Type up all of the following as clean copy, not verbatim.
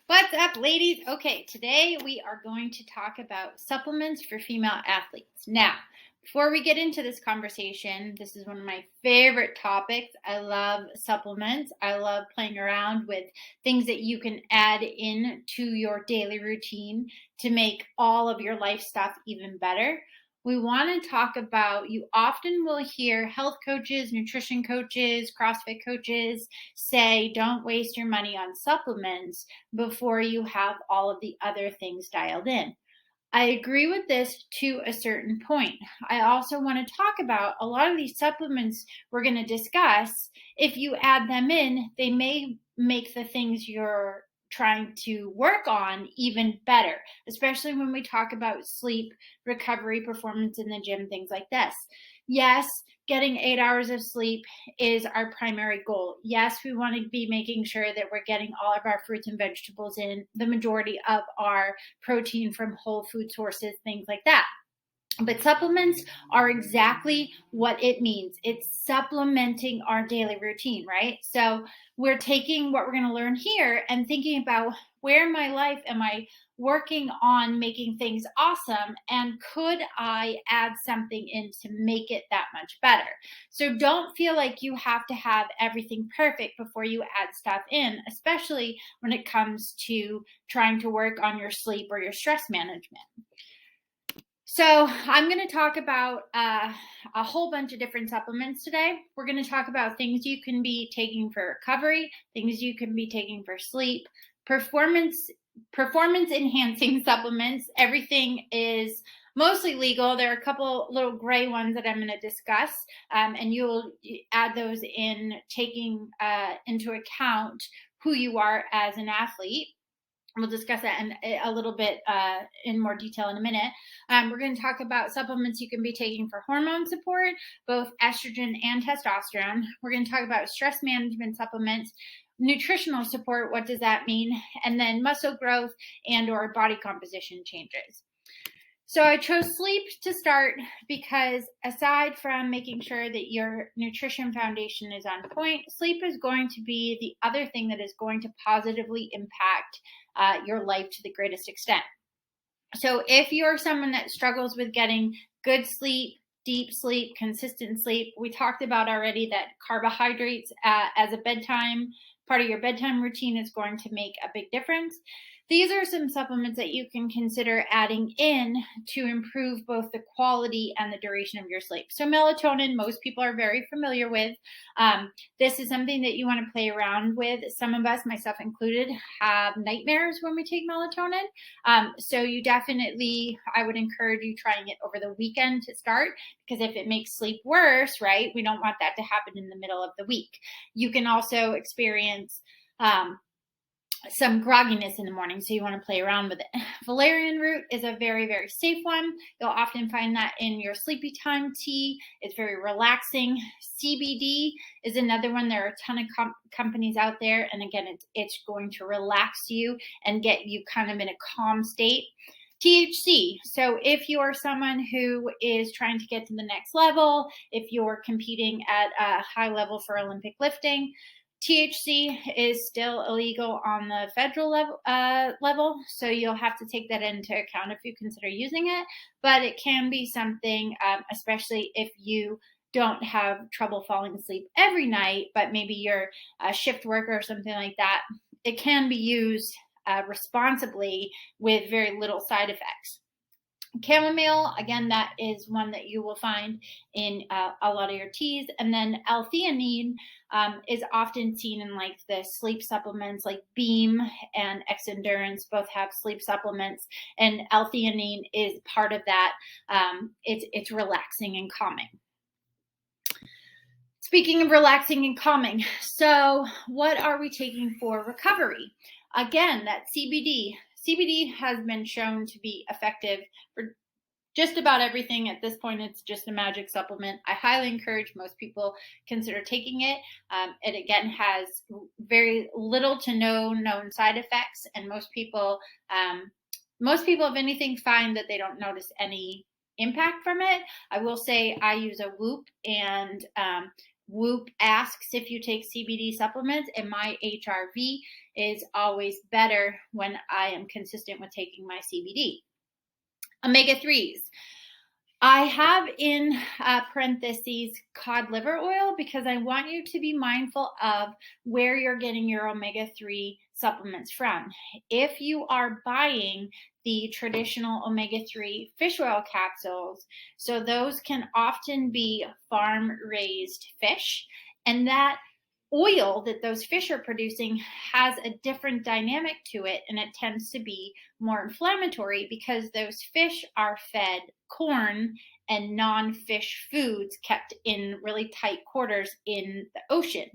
What's up, ladies? Okay, today we are going to talk about supplements for female athletes. Now, before we get into this conversation, this is one of my favorite topics. I love supplements. I love playing around with things that you can add in to your daily routine to make all of your life stuff even better. We want to talk about, you often will hear health coaches, nutrition coaches, CrossFit coaches say, don't waste your money on supplements before you have all of the other things dialed in. I agree with this to a certain point. I also want to talk about a lot of these supplements we're going to discuss. If you add them in, they may make the things you're trying to work on even better, especially when we talk about sleep, recovery, performance in the gym, things like this. Yes, getting 8 hours of sleep is our primary goal. Yes, we want to be making sure that we're getting all of our fruits and vegetables in, the majority of our protein from whole food sources, things like that. But supplements are exactly what it means. It's supplementing our daily routine, right? So we're taking what we're going to learn here and thinking about, where in my life am I working on making things awesome, and could I add something in to make it that much better? So don't feel like you have to have everything perfect before you add stuff in, especially when it comes to trying to work on your sleep or your stress management. So I'm going to talk about a whole bunch of different supplements today. We're going to talk about things you can be taking for recovery, things you can be taking for sleep, performance enhancing supplements. Everything is mostly legal. There are a couple little gray ones that I'm going to discuss, and you'll add those in, taking into account who you are as an athlete. We'll discuss that in a little bit in more detail in a minute. We're going to talk about supplements you can be taking for hormone support, both estrogen and testosterone. We're going to talk about stress management supplements, nutritional support, what does that mean, and then muscle growth and or body composition changes. So I chose sleep to start because, aside from making sure that your nutrition foundation is on point, sleep is going to be the other thing that is going to positively impact your life to the greatest extent. So if you're someone that struggles with getting good sleep, deep sleep, consistent sleep, we talked about already that carbohydrates as a part of your bedtime routine is going to make a big difference. These are some supplements that you can consider adding in to improve both the quality and the duration of your sleep. So melatonin, most people are very familiar with. This is something that you want to play around with. Some of us, myself included, have nightmares when we take melatonin. So you definitely, I would encourage you trying it over the weekend to start, because if it makes sleep worse, right, we don't want that to happen in the middle of the week. You can also experience some grogginess in the morning, so you want to play around with it. Valerian root is a very, very safe one. You'll often find that in your sleepy time tea. It's very relaxing. CBD is another one. There are a ton of companies out there, and again, it's going to relax you and get you kind of in a calm state. THC. So if you're someone who is trying to get to the next level, if you're competing at a high level for Olympic lifting, THC is still illegal on the federal level, so you'll have to take that into account if you consider using it. But it can be something, especially if you don't have trouble falling asleep every night, but maybe you're a shift worker or something like that. It can be used responsibly with very little side effects. Chamomile, again, that is one that you will find in a lot of your teas. And then L-theanine is often seen in like the sleep supplements, like Beam and X Endurance both have sleep supplements, and L-theanine is part of that. It's relaxing and calming. Speaking of relaxing and calming, so what are we taking for recovery? Again, that CBD. CBD has been shown to be effective for just about everything. At this point, it's just a magic supplement. I highly encourage most people consider taking it. It again has very little to no known side effects, and most people, if anything, find that they don't notice any impact from it. I will say I use a Whoop, and Whoop asks if you take CBD supplements, and my HRV is always better when I am consistent with taking my CBD. Omega-3s. I have in parentheses cod liver oil because I want you to be mindful of where you're getting your omega-3 supplements from. If you are buying the traditional omega-3 fish oil capsules, so those can often be farm-raised fish, and that oil that those fish are producing has a different dynamic to it, and it tends to be more inflammatory because those fish are fed corn and non-fish foods kept in really tight quarters in the ocean.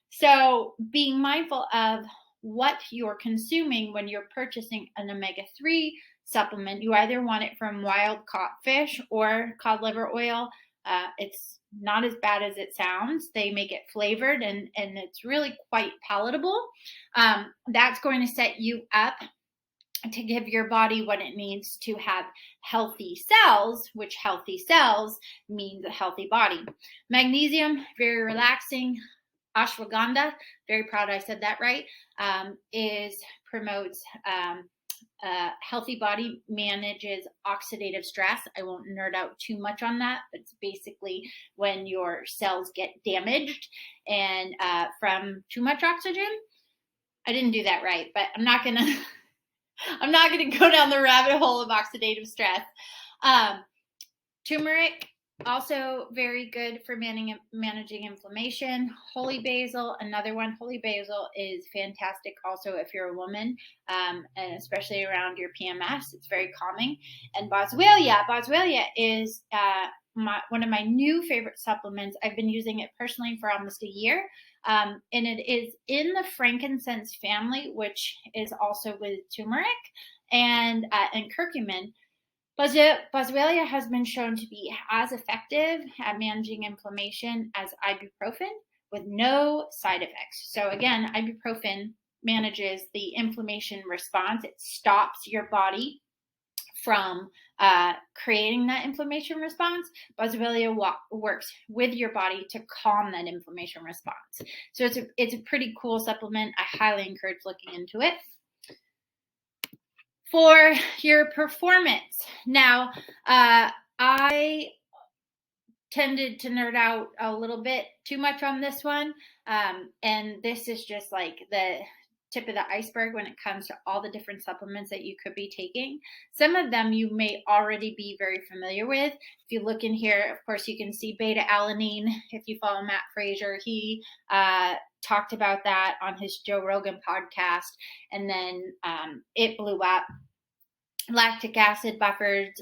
So being mindful of what you're consuming when you're purchasing an omega-3 supplement, you either want it from wild caught fish or cod liver oil. It's not as bad as it sounds. They make it flavored and it's really quite palatable. That's going to set you up to give your body what it needs to have healthy cells, which healthy cells means a healthy body. Magnesium, very relaxing. Ashwagandha, very proud I said that right, promotes healthy body, manages oxidative stress. I won't nerd out too much on that, but it's basically when your cells get damaged and from too much oxygen. I didn't do that right, but I'm not gonna go down the rabbit hole of oxidative stress. Turmeric, also very good for managing inflammation. Holy basil, another one. Holy basil is fantastic also if you're a woman, and especially around your PMS. It's very calming. And boswellia is one of my new favorite supplements. I've been using it personally for almost a year. And it is in the frankincense family, which is also with turmeric and curcumin. Boswellia has been shown to be as effective at managing inflammation as ibuprofen with no side effects. So again, ibuprofen manages the inflammation response. It stops your body from creating that inflammation response. Boswellia works with your body to calm that inflammation response. So it's a pretty cool supplement. I highly encourage looking into it. For your performance. Now, I tended to nerd out a little bit too much on this one. And this is just like the tip of the iceberg when it comes to all the different supplements that you could be taking. Some of them you may already be very familiar with. If you look in here, of course, you can see beta-alanine. If you follow Matt Frazier, he talked about that on his Joe Rogan podcast, and then it blew up. Lactic acid buffers.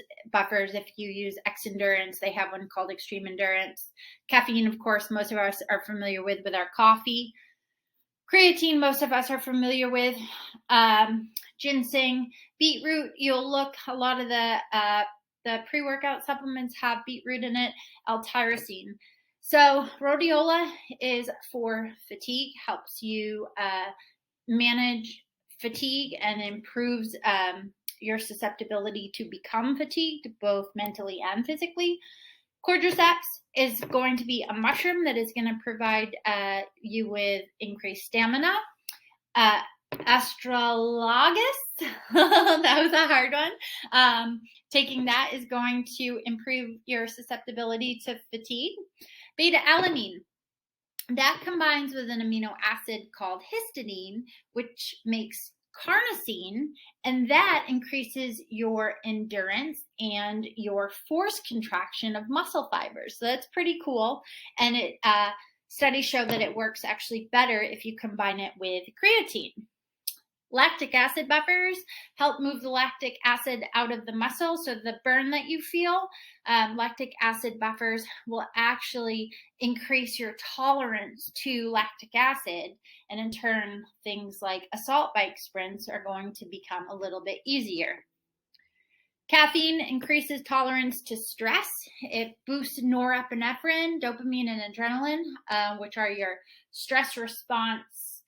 If you use X Endurance, they have one called Extreme Endurance. Caffeine, of course, most of us are familiar with our coffee. Creatine, most of us are familiar with. Ginseng, beetroot. You'll look, a lot of the pre-workout supplements have beetroot in it. L-tyrosine. So rhodiola is for fatigue, helps you manage fatigue and improves your susceptibility to become fatigued, both mentally and physically. Cordyceps is going to be a mushroom that is going to provide you with increased stamina. Astragalus, that was a hard one. Taking that is going to improve your susceptibility to fatigue. Beta-alanine. That combines with an amino acid called histidine, which makes carnosine, and that increases your endurance and your force contraction of muscle fibers. So that's pretty cool. And studies show that it works actually better if you combine it with creatine. Lactic acid buffers help move the lactic acid out of the muscle. So the burn that you feel, lactic acid buffers will actually increase your tolerance to lactic acid. And in turn, things like assault bike sprints are going to become a little bit easier. Caffeine increases tolerance to stress. It boosts norepinephrine, dopamine, and adrenaline, which are your stress response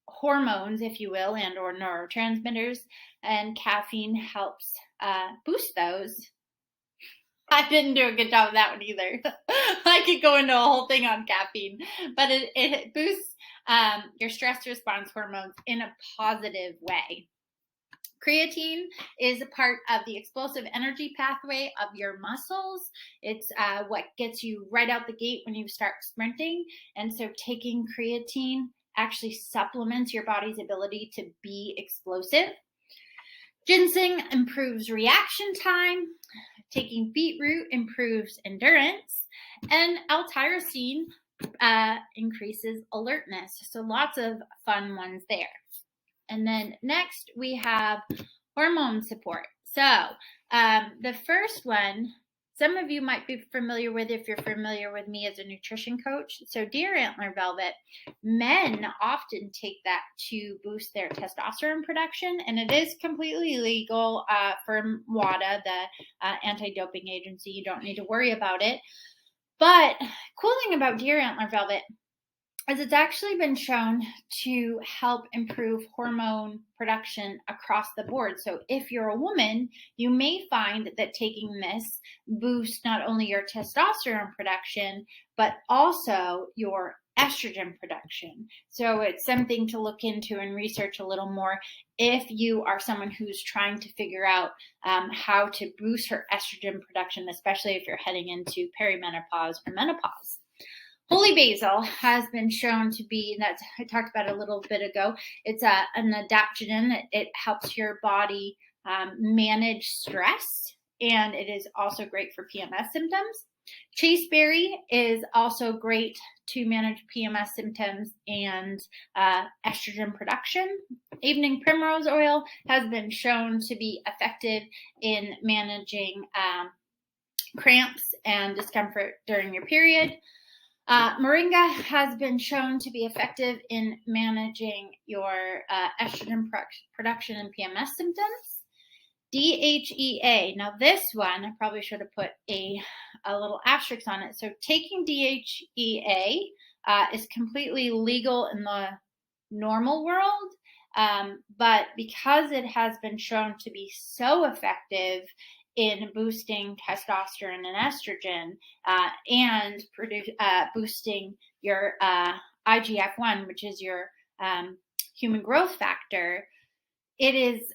hormones, if you will, and or neurotransmitters, and caffeine helps boost those. I didn't do a good job of that one either. I could go into a whole thing on caffeine, but it boosts your stress response hormones in a positive way. Creatine is a part of the explosive energy pathway of your muscles. It's what gets you right out the gate when you start sprinting. And so taking creatine actually supplements your body's ability to be explosive. Ginseng improves reaction time. Taking beetroot improves endurance. And L-tyrosine increases alertness. So lots of fun ones there. And then next we have hormone support. So the first one, some of you might be familiar with if you're familiar with me as a nutrition coach. So deer antler velvet, men often take that to boost their testosterone production, and it is completely legal from WADA, the anti-doping agency. You don't need to worry about it. But cool thing about deer antler velvet is it's actually been shown to help improve hormone production across the board. So if you're a woman, you may find that taking this boosts not only your testosterone production, but also your estrogen production. So it's something to look into and research a little more if you are someone who's trying to figure out how to boost her estrogen production, especially if you're heading into perimenopause or menopause. Holy basil has been shown to be, I talked about it a little bit ago, it's an adaptogen. It helps your body manage stress, and it is also great for PMS symptoms. Chasteberry is also great to manage PMS symptoms and estrogen production. Evening primrose oil has been shown to be effective in managing cramps and discomfort during your period. Moringa has been shown to be effective in managing your estrogen production and PMS symptoms. DHEA. Now this one, I probably should have put a little asterisk on it. So taking DHEA is completely legal in the normal world, but because it has been shown to be so effective in boosting testosterone and estrogen and boosting your IGF-1, which is your human growth factor, it is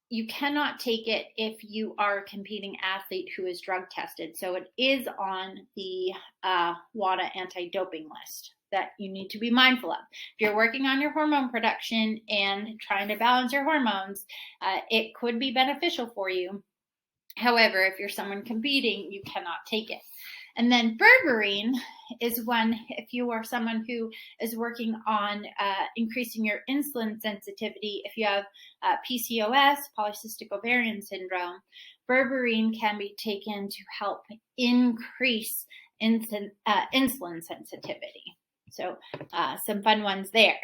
you cannot take it if you are a competing athlete who is drug tested. So it is on the WADA anti-doping list that you need to be mindful of. If you're working on your hormone production and trying to balance your hormones, it could be beneficial for you. However, if you're someone competing, you cannot take it. And then berberine is one, if you are someone who is working on increasing your insulin sensitivity, if you have PCOS, polycystic ovarian syndrome, berberine can be taken to help increase insulin sensitivity. So some fun ones there.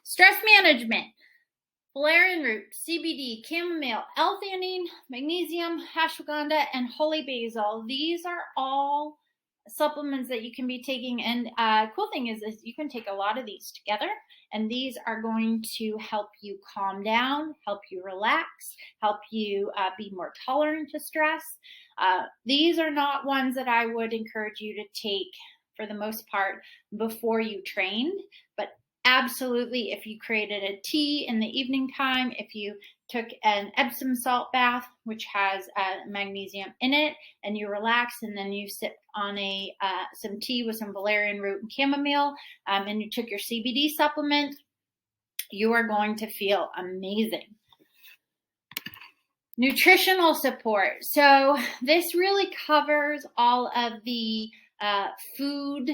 Stress management. Valerian root, CBD, chamomile, L-theanine, magnesium, ashwagandha, and holy basil. These are all supplements that you can be taking. And cool thing is you can take a lot of these together, and these are going to help you calm down, help you relax, help you be more tolerant to stress. These are not ones that I would encourage you to take for the most part before you trained, but absolutely, if you created a tea in the evening time, if you took an Epsom salt bath, which has magnesium in it, and you relax, and then you sip on some tea with some valerian root and chamomile, and you took your CBD supplement, you are going to feel amazing. Nutritional support. So this really covers all of the food,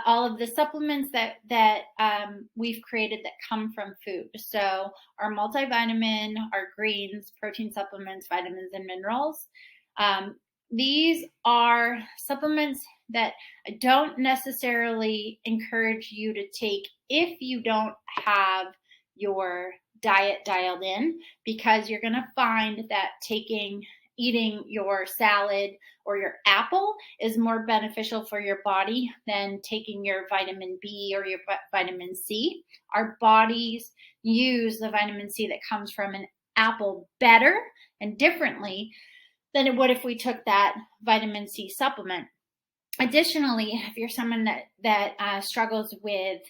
all of the supplements that we've created that come from food. So our multivitamin, our greens, protein supplements, vitamins, and minerals. These are supplements that I don't necessarily encourage you to take if you don't have your diet dialed in, because you're going to find that eating your salad or your apple is more beneficial for your body than taking your vitamin B or your vitamin C. Our bodies use the vitamin C that comes from an apple better and differently than it would if we took that vitamin C supplement. Additionally, if you're someone that struggles with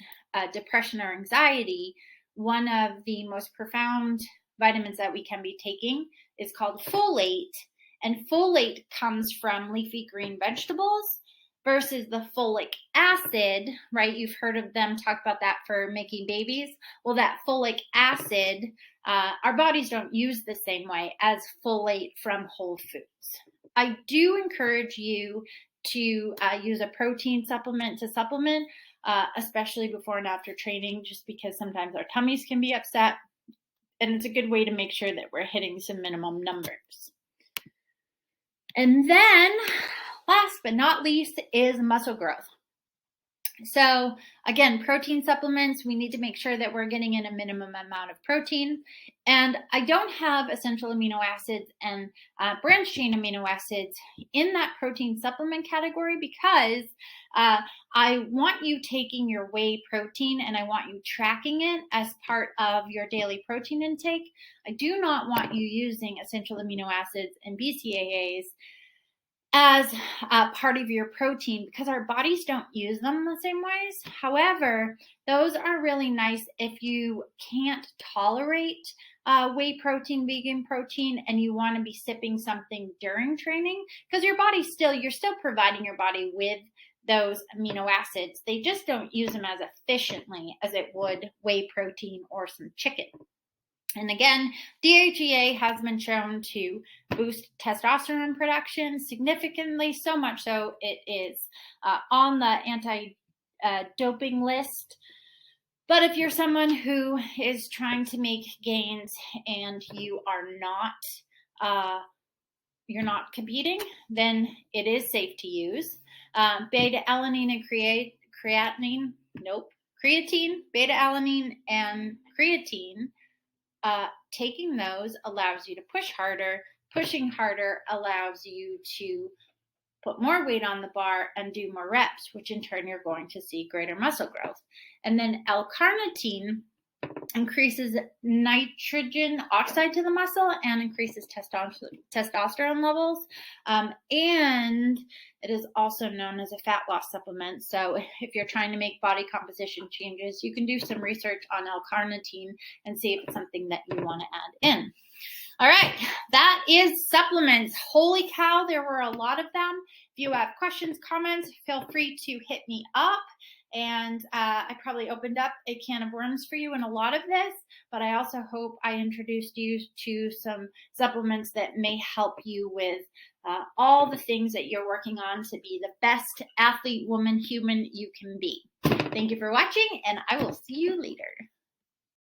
depression or anxiety, one of the most profound vitamins that we can be taking is called folate. And folate comes from leafy green vegetables versus the folic acid, right? You've heard of them talk about that for making babies. Well, that folic acid, our bodies don't use the same way as folate from whole foods. I do encourage you to use a protein supplement to supplement, especially before and after training, just because sometimes our tummies can be upset. And it's a good way to make sure that we're hitting some minimum numbers. And then last but not least is muscle growth. So again, protein supplements, we need to make sure that we're getting in a minimum amount of protein. And I don't have essential amino acids and branched chain amino acids in that protein supplement category because I want you taking your whey protein and I want you tracking it as part of your daily protein intake. I do not want you using essential amino acids and BCAAs as part of your protein because our bodies don't use them the same ways. However, those are really nice if you can't tolerate whey protein, vegan protein, and you want to be sipping something during training because you're still providing your body with those amino acids. They just don't use them as efficiently as it would whey protein or some chicken. And again, DHEA has been shown to boost testosterone production significantly, so much so it is on the anti-doping list. But if you're someone who is trying to make gains and you are you're not competing, then it is safe to use. Beta-alanine and creatine, beta-alanine and creatine. Taking those allows you to push harder. Pushing harder allows you to put more weight on the bar and do more reps, which in turn you're going to see greater muscle growth. And then L-carnitine increases nitrogen oxide to the muscle and increases testosterone levels. And it is also known as a fat loss supplement. So if you're trying to make body composition changes, you can do some research on L-carnitine and see if it's something that you want to add in. All right, that is supplements. Holy cow, there were a lot of them. If you have questions, comments, feel free to hit me up. And I probably opened up a can of worms for you in a lot of this, but I also hope I introduced you to some supplements that may help you with all the things that you're working on to be the best athlete, woman, human you can be. Thank you for watching, and I will see you later.